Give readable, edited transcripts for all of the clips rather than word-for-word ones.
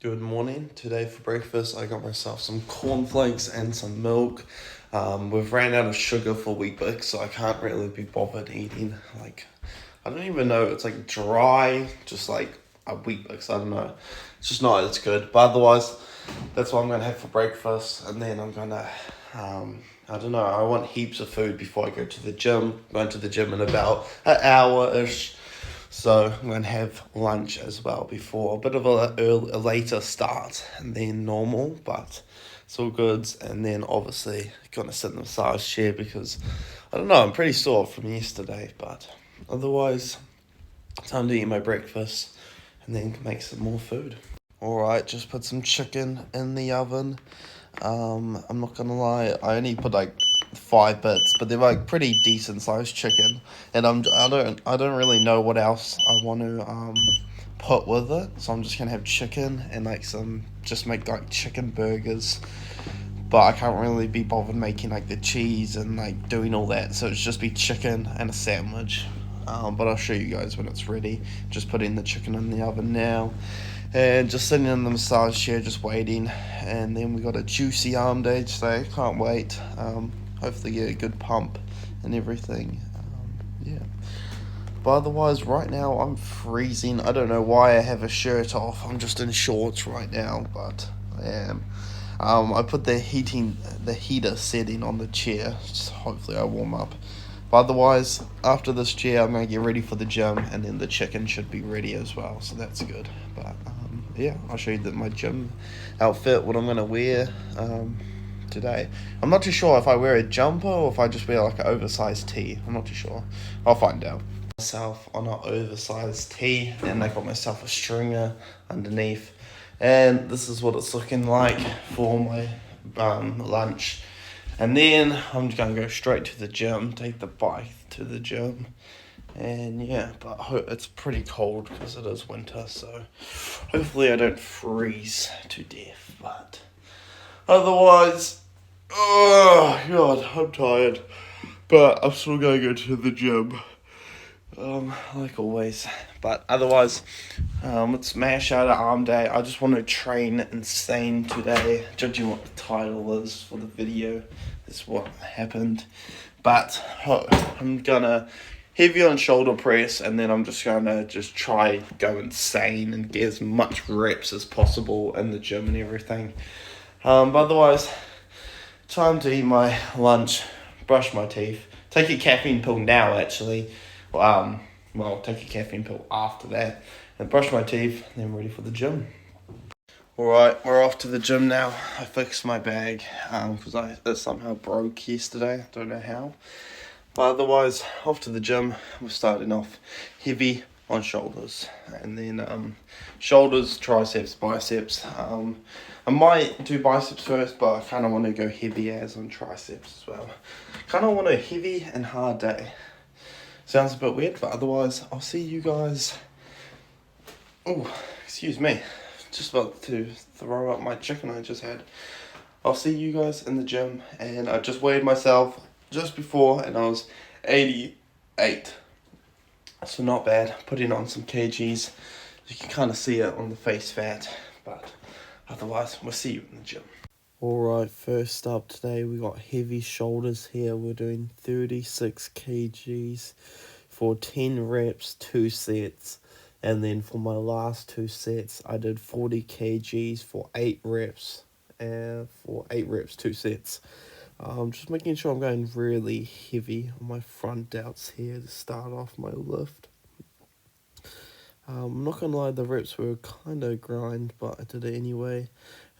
Good morning. Today for breakfast, I got myself some cornflakes and some milk. We've ran out of sugar for Weet-Bix, so I can't really be bothered eating. I don't even know. It's like dry, just like a Weet-Bix. I don't know. It's just not as good. But otherwise, that's what I'm gonna have for breakfast, and then I'm gonna. I don't know. I want heaps of food before I go to the gym. Going to the gym in about an hour ish. So I'm going to have lunch as well before a bit of a later start and then normal, but it's all good. And then obviously going to sit in the massage chair because I don't know, I'm pretty sore from yesterday, but otherwise, time to eat my breakfast and then make some more food. Alright, just put some chicken in the oven. I'm not gonna lie, I only put like 5 bits, but they're like pretty decent sized chicken, and I don't really know what else I want to put with it, so I'm just gonna have chicken and like just make like chicken burgers, but I can't really be bothered making like the cheese and like doing all that, so it's just be chicken and a sandwich. But I'll show you guys when it's ready. Just putting the chicken in the oven now and just sitting in the massage chair just waiting, and then we got a juicy arm day today. Can't wait. Hopefully get a good pump and everything. Yeah, but otherwise right now I'm freezing. I don't know why I have a shirt off. I'm just in shorts right now, but I am. I put the heater setting on the chair, just hopefully I warm up. But otherwise, after this chair, I'm gonna get ready for the gym, and then the chicken should be ready as well, so that's good. But yeah, I'll show you my gym outfit, what I'm gonna wear today. I'm not too sure if I wear a jumper or if I just wear like an oversized tee. I'm not too sure. I'll find out. Myself on an oversized tee, and I got myself a stringer underneath, and this is what it's looking like for my lunch. And then I'm just gonna go straight to the gym, take the bike to the gym, and yeah, but it's pretty cold because it is winter, so hopefully I don't freeze to death. But otherwise, oh god, I'm tired, but I'm still gonna go to the gym, like always. But otherwise, it's Mash Out of Arm Day. I just want to train insane today, judging what the title is for the video. Is what happened. But I'm gonna heavy on shoulder press, and then I'm just gonna try go insane and get as much reps as possible in the gym and everything. But otherwise, time to eat my lunch, brush my teeth, take a caffeine pill now actually. Well, take a caffeine pill after that, and brush my teeth, and then ready for the gym. Alright, we're off to the gym now. I fixed my bag because it somehow broke yesterday. Don't know how. But otherwise, off to the gym. We're starting off heavy on shoulders. And then shoulders, triceps, biceps. I might do biceps first, but I kind of want to go heavy as on triceps as well. Kind of want a heavy and hard day. Sounds a bit weird, but otherwise, I'll see you guys. Oh, excuse me. Just about to throw up my chicken I just had. I'll see you guys in the gym, and I just weighed myself just before, and I was 88. So not bad. Putting on some kgs. You can kind of see it on the face fat, but otherwise, we'll see you in the gym. Alright, first up today, we got heavy shoulders here. We're doing 36 kgs for 10 reps, 2 sets. And then for my last 2 sets, I did 40 kgs for 8 reps. And for 8 reps, 2 sets. Just making sure I'm going really heavy on my front delts here to start off my lift. I'm not gonna lie, the reps were kind of grind, but I did it anyway.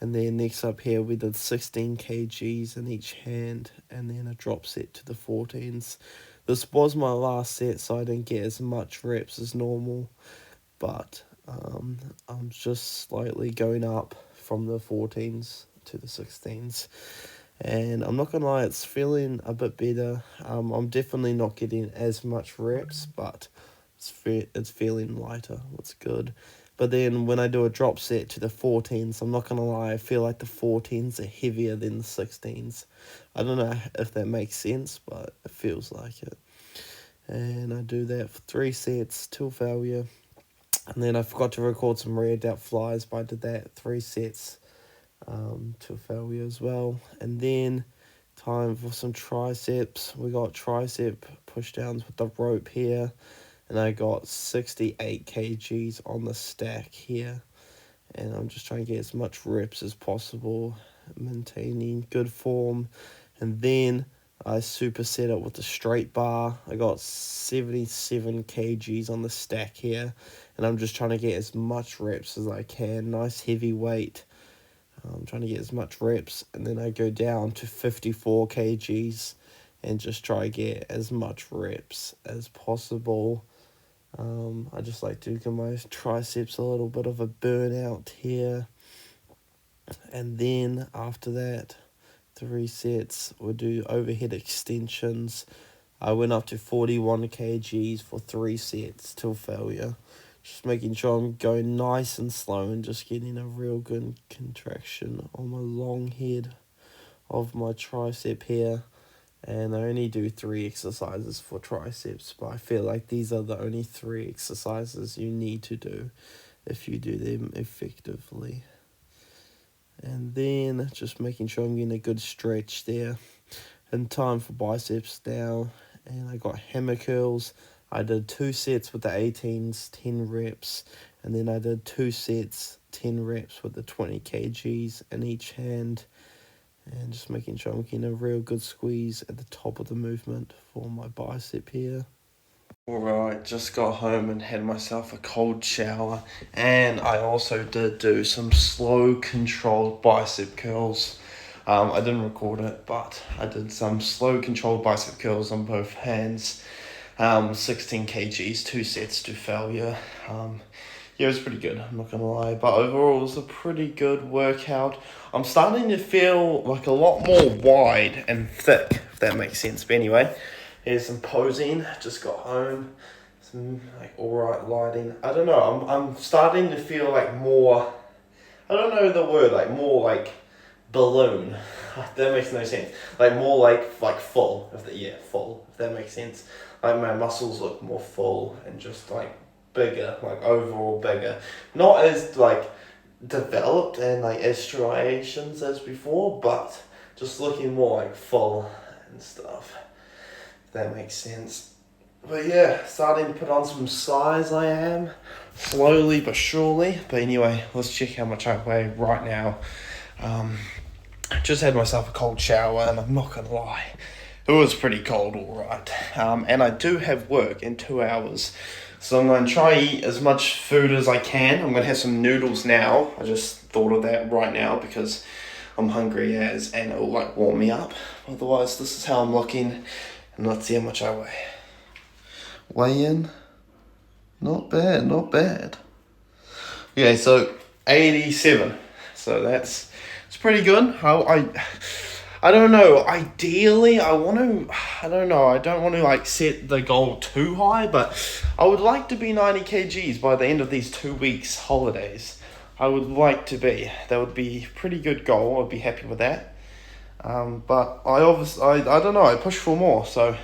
And then next up here, we did 16 kgs in each hand, and then a drop set to the 14s. This was my last set, so I didn't get as much reps as normal, but I'm just slightly going up from the 14s to the 16s. And I'm not gonna lie, it's feeling a bit better. I'm definitely not getting as much reps, but it's feeling lighter. It's good. But then when I do a drop set to the 14s, I'm not gonna lie, I feel like the 14s are heavier than the 16s. I don't know if that makes sense, but it feels like it. And I do that for 3 sets till failure. And then I forgot to record some rear delt flies, but I did that 3 sets to failure as well. And then time for some triceps. We got tricep push downs with the rope here, and I got 68 kgs on the stack here. And I'm just trying to get as much reps as possible, maintaining good form. And then I superset it with the straight bar. I got 77 kgs on the stack here, and I'm just trying to get as much reps as I can. Nice heavy weight. I'm trying to get as much reps, and then I go down to 54 kgs and just try to get as much reps as possible. I just like to give my triceps a little bit of a burnout here. And then after that, 3 sets, we'll do overhead extensions. I went up to 41 kgs for 3 sets till failure. Just making sure I'm going nice and slow and just getting a real good contraction on my long head of my tricep here. And I only do 3 exercises for triceps, but I feel like these are the only 3 exercises you need to do if you do them effectively. And then just making sure I'm getting a good stretch there. And time for biceps now. And I got hammer curls. I did 2 sets with the 18s, 10 reps. And then I did 2 sets, 10 reps with the 20 kgs in each hand. And just making sure I'm getting a real good squeeze at the top of the movement for my bicep here. Alright, just got home and had myself a cold shower. And I also did do some slow controlled bicep curls. I didn't record it, but I did some slow controlled bicep curls on both hands. 16 kgs, 2 sets to failure. Yeah, it was pretty good, I'm not gonna lie. But overall, it was a pretty good workout. I'm starting to feel like a lot more wide and thick, if that makes sense. But anyway, here's some posing. Just got home. Some like alright lighting. I don't know, I'm starting to feel like more, I don't know the word, like more like balloon. That makes no sense. Like more like full, full, if that makes sense. Like my muscles look more full and just like bigger, like overall bigger. Not as like developed and like as striations as before, but just looking more like full and stuff. If that makes sense. But yeah, starting to put on some size I am. Slowly but surely. But anyway, let's check how much I weigh right now. I just had myself a cold shower and I'm not gonna lie, it was pretty cold, alright. And I do have work in 2 hours. So I'm going to try eat as much food as I can. I'm going to have some noodles now. I just thought of that right now because I'm hungry and it'll like warm me up. Otherwise, this is how I'm looking. And let's see how much I weigh. Weigh in. Not bad, not bad. Okay, so 87. So it's pretty good. I don't know, ideally I don't want to like set the goal too high, but I would like to be 90 kgs by the end of these 2 weeks holidays. I would like to be. That would be a pretty good goal. I'd be happy with that. But I don't know, I push for more, so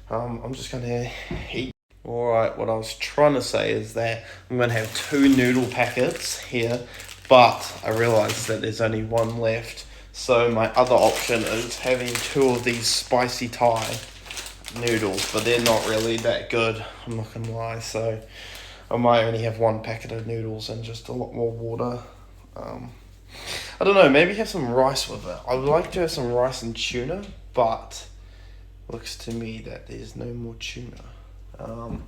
I'm just gonna eat. Alright, what I was trying to say is that I'm gonna have 2 noodle packets here, but I realised that there's only 1 left. So my other option is having 2 of these spicy Thai noodles, but they're not really that good, I'm not gonna lie. So I might only have 1 packet of noodles and just a lot more water. I don't know, maybe have some rice with it. I would like to have some rice and tuna, but looks to me that there's no more tuna.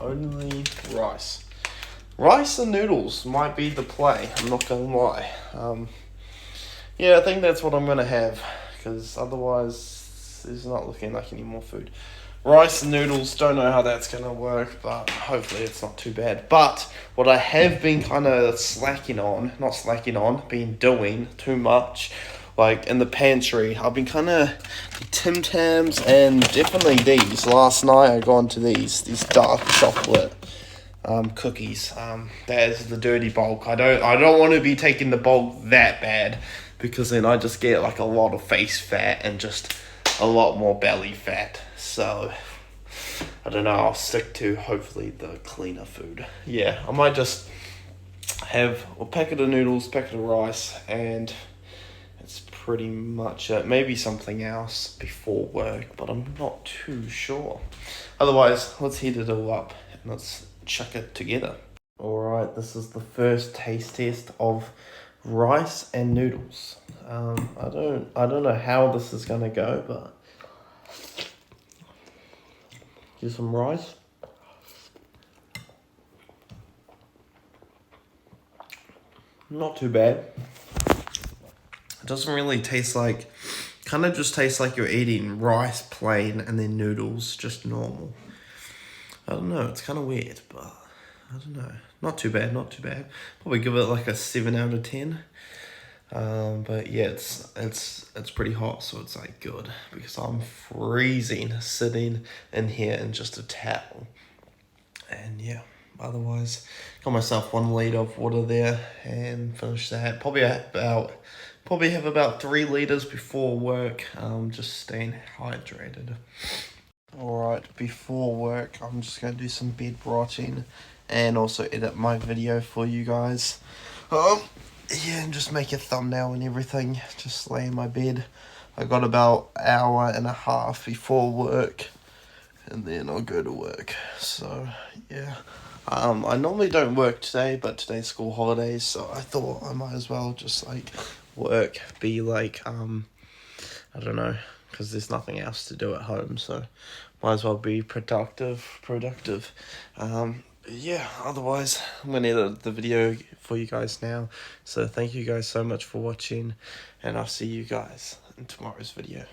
Only rice. Rice and noodles might be the play, I'm not gonna lie. Yeah, I think that's what I'm going to have, because otherwise there's not looking like any more food. Rice and noodles, don't know how that's going to work, but hopefully it's not too bad. But what I have been kind of been doing too much, like in the pantry, I've been kind of Tim Tams and definitely these. Last night I got into these dark chocolate cookies. That is the dirty bulk. I don't want to be taking the bulk that bad, because then I just get like a lot of face fat and just a lot more belly fat. So I don't know, I'll stick to hopefully the cleaner food. Yeah, I might just have a packet of noodles, packet of rice, and it's pretty much it. Maybe something else before work, but I'm not too sure. Otherwise, let's heat it all up and let's chuck it together. Alright, this is the first taste test of rice and noodles. I don't know how this is gonna go, but here's some rice. Not too bad. It doesn't really taste like, kind of just tastes like you're eating rice plain and then noodles just normal. I don't know, it's kind of weird, but I don't know. Not too bad, not too bad. Probably give it like a 7 out of 10. But yeah, it's pretty hot, so it's like good because I'm freezing sitting in here in just a towel. And yeah, otherwise, got myself 1 liter of water there and finish that. Probably have about 3 liters before work. Just staying hydrated. Alright, before work, I'm just gonna do some bed rotting and also edit my video for you guys. Yeah, and just make a thumbnail and everything. Just lay in my bed. I got about 1.5 hours before work, and then I'll go to work. So yeah, I normally don't work today, but today's school holidays, so I thought I might as well just like work, be like I don't know, because there's nothing else to do at home, so might as well be productive. Yeah, otherwise I'm gonna edit the video for you guys now, so thank you guys so much for watching, and I'll see you guys in tomorrow's video.